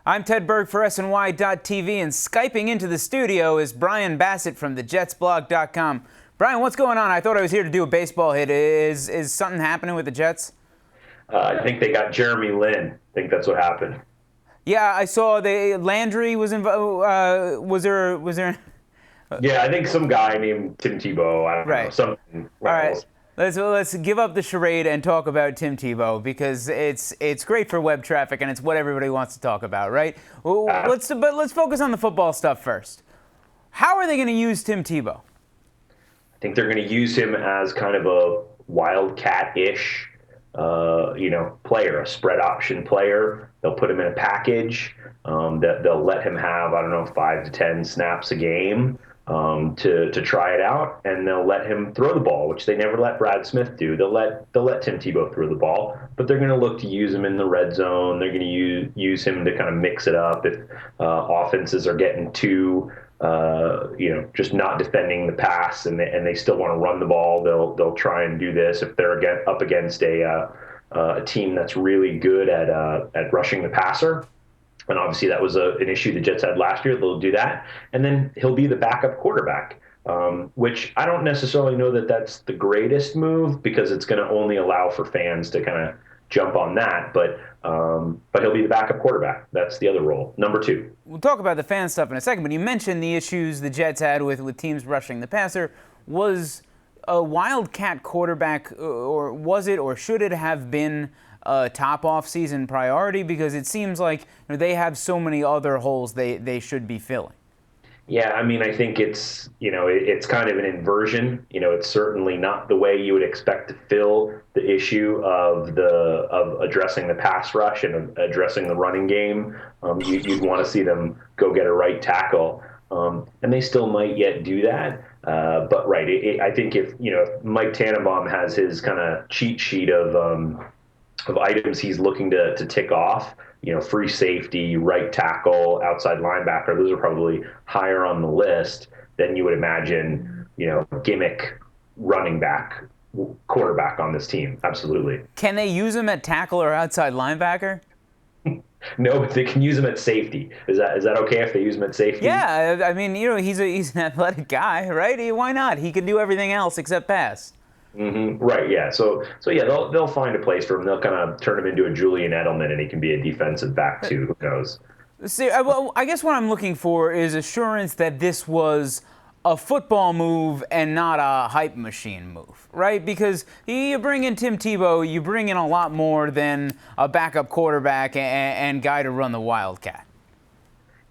I'm Ted Berg for SNY.TV, and Skyping into the studio is Brian Bassett from thejetsblog.com. Brian, what's going on? I thought I was here to do a baseball hit. Is something happening with the Jets? I think they got Jeremy Lin. I think that's what happened. Yeah, I saw Landry was involved. Was there? Yeah, I think some guy named Tim Tebow. I don't know, Right. something. All right. Let's give up the charade and talk about Tim Tebow, because it's great for web traffic and it's what everybody wants to talk about, right? Let's focus on the football stuff first. How are they going to use Tim Tebow? I think they're going to use him as kind of a Wildcat-ish, player, a spread option player. They'll put him in a package. They'll let him have, 5 to 10 snaps a game to try it out, and they'll let him throw the ball, which they never let Brad Smith do. They'll let Tim Tebow throw the ball, but they're going to look to use him in the red zone. They're going to use him to kind of mix it up if offenses are getting too just not defending the pass, and they still want to run the ball. They'll try and do this if they're up against a team that's really good at rushing the passer. And obviously that was an issue the Jets had last year. They'll do that. And then he'll be the backup quarterback, which I don't necessarily know that that's the greatest move, because it's going to only allow for fans to kind of jump on that. But he'll be the backup quarterback. That's the other role, number 2. We'll talk about the fan stuff in a second, but you mentioned the issues the Jets had with teams rushing the passer. Was a Wildcat quarterback, or was it, or should it have been a top off-season priority? Because it seems like they have so many other holes they should be filling. Yeah, I think it's it's kind of an inversion. It's certainly not the way you would expect to fill the issue of addressing the pass rush and addressing the running game. You'd want to see them go get a right tackle, and they still might yet do that. But right, I think if Mike Tannenbaum has his kind of cheat sheet of items he's looking to tick off, free safety, right tackle, outside linebacker, those are probably higher on the list than you would imagine, gimmick running back, quarterback on this team. Absolutely. Can they use him at tackle or outside linebacker? No, but they can use him at safety. Is that okay if they use him at safety? Yeah, he's an athletic guy, right? Why not? He can do everything else except pass. Mm-hmm. Right. Yeah. So yeah, they'll find a place for him. They'll kind of turn him into a Julian Edelman, and he can be a defensive back too. Who knows? See, I guess what I'm looking for is assurance that this was a football move and not a hype machine move, right? Because you bring in Tim Tebow, you bring in a lot more than a backup quarterback and guy to run the Wildcat.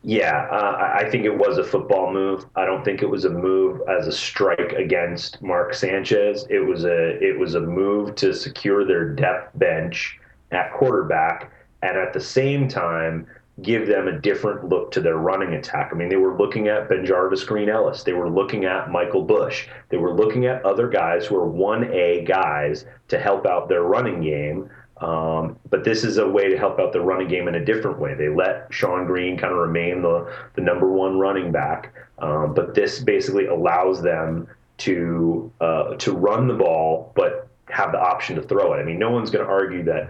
Yeah, I think it was a football move. I don't think it was a move as a strike against Mark Sanchez. It was a move to secure their depth bench at quarterback, and at the same time give them a different look to their running attack. They were looking at Benjarvis Green-Ellis. They were looking at Michael Bush. They were looking at other guys who are 1A guys to help out their running game. But this is a way to help out the running game in a different way. They let Sean Green kind of remain the number 1 running back, but this basically allows them to run the ball, but have the option to throw it. No one's going to argue that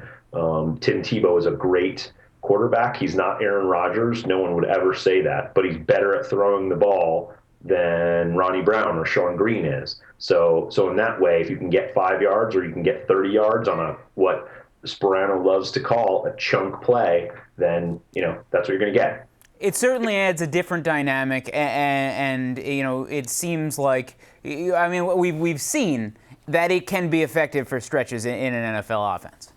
Tim Tebow is a great quarterback. He's not Aaron Rodgers. No one would ever say that, but he's better at throwing the ball than Ronnie Brown or Sean Green is. So in that way, if you can get 5 yards or you can get 30 yards on what Sperano loves to call a chunk play, then that's what you're going to get. It certainly adds a different dynamic, and it seems like we've seen that it can be effective for stretches in an NFL offense.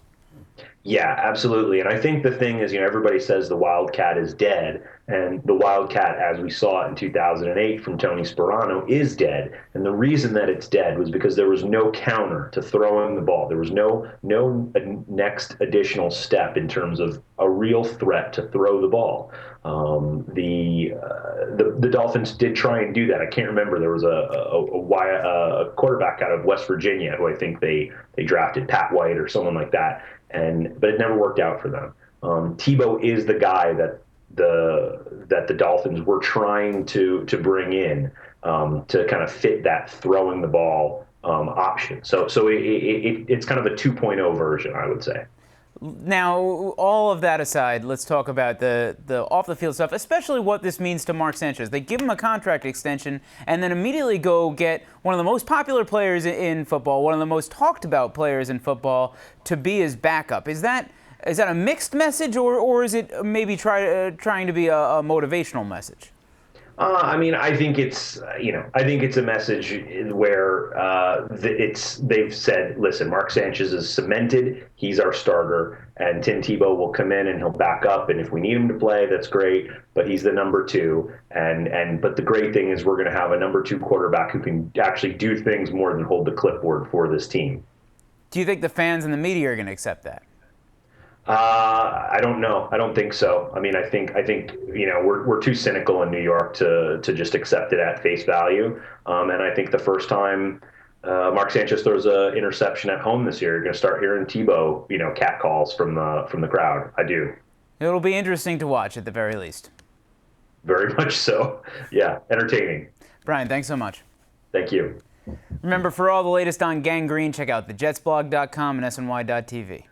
Yeah, absolutely. And I think the thing is, everybody says the Wildcat is dead, and the Wildcat, as we saw it in 2008 from Tony Sperano, is dead. And the reason that it's dead was because there was no counter to throwing the ball. There was no next additional step in terms of a real threat to throw the ball. The Dolphins did try and do that. I can't remember. There was a quarterback out of West Virginia who I think they drafted, Pat White or someone like that. But it never worked out for them. Tebow is the guy that the Dolphins were trying to bring in to kind of fit that throwing the ball option. So it's kind of a 2.0 version, I would say. Now, all of that aside, let's talk about the off-the-field stuff, especially what this means to Mark Sanchez. They give him a contract extension and then immediately go get one of the most popular players in football, one of the most talked about players in football, to be his backup. Is that a mixed message, or is it maybe trying to be a motivational message? I mean, I think it's a message where they've said, listen, Mark Sanchez is cemented. He's our starter, and Tim Tebow will come in and he'll back up. And if we need him to play, that's great. But he's the number two. But the great thing is we're going to have a number two quarterback who can actually do things more than hold the clipboard for this team. Do you think the fans and the media are going to accept that? I don't know. I don't think so. I mean, I think we're too cynical in New York to just accept it at face value. And I think the first time Mark Sanchez throws an interception at home this year, you're going to start hearing Tebow, catcalls from the crowd. I do. It'll be interesting to watch at the very least. Very much so. Yeah, entertaining. Brian, thanks so much. Thank you. Remember, for all the latest on Gangrene, check out thejetsblog.com and sny.tv.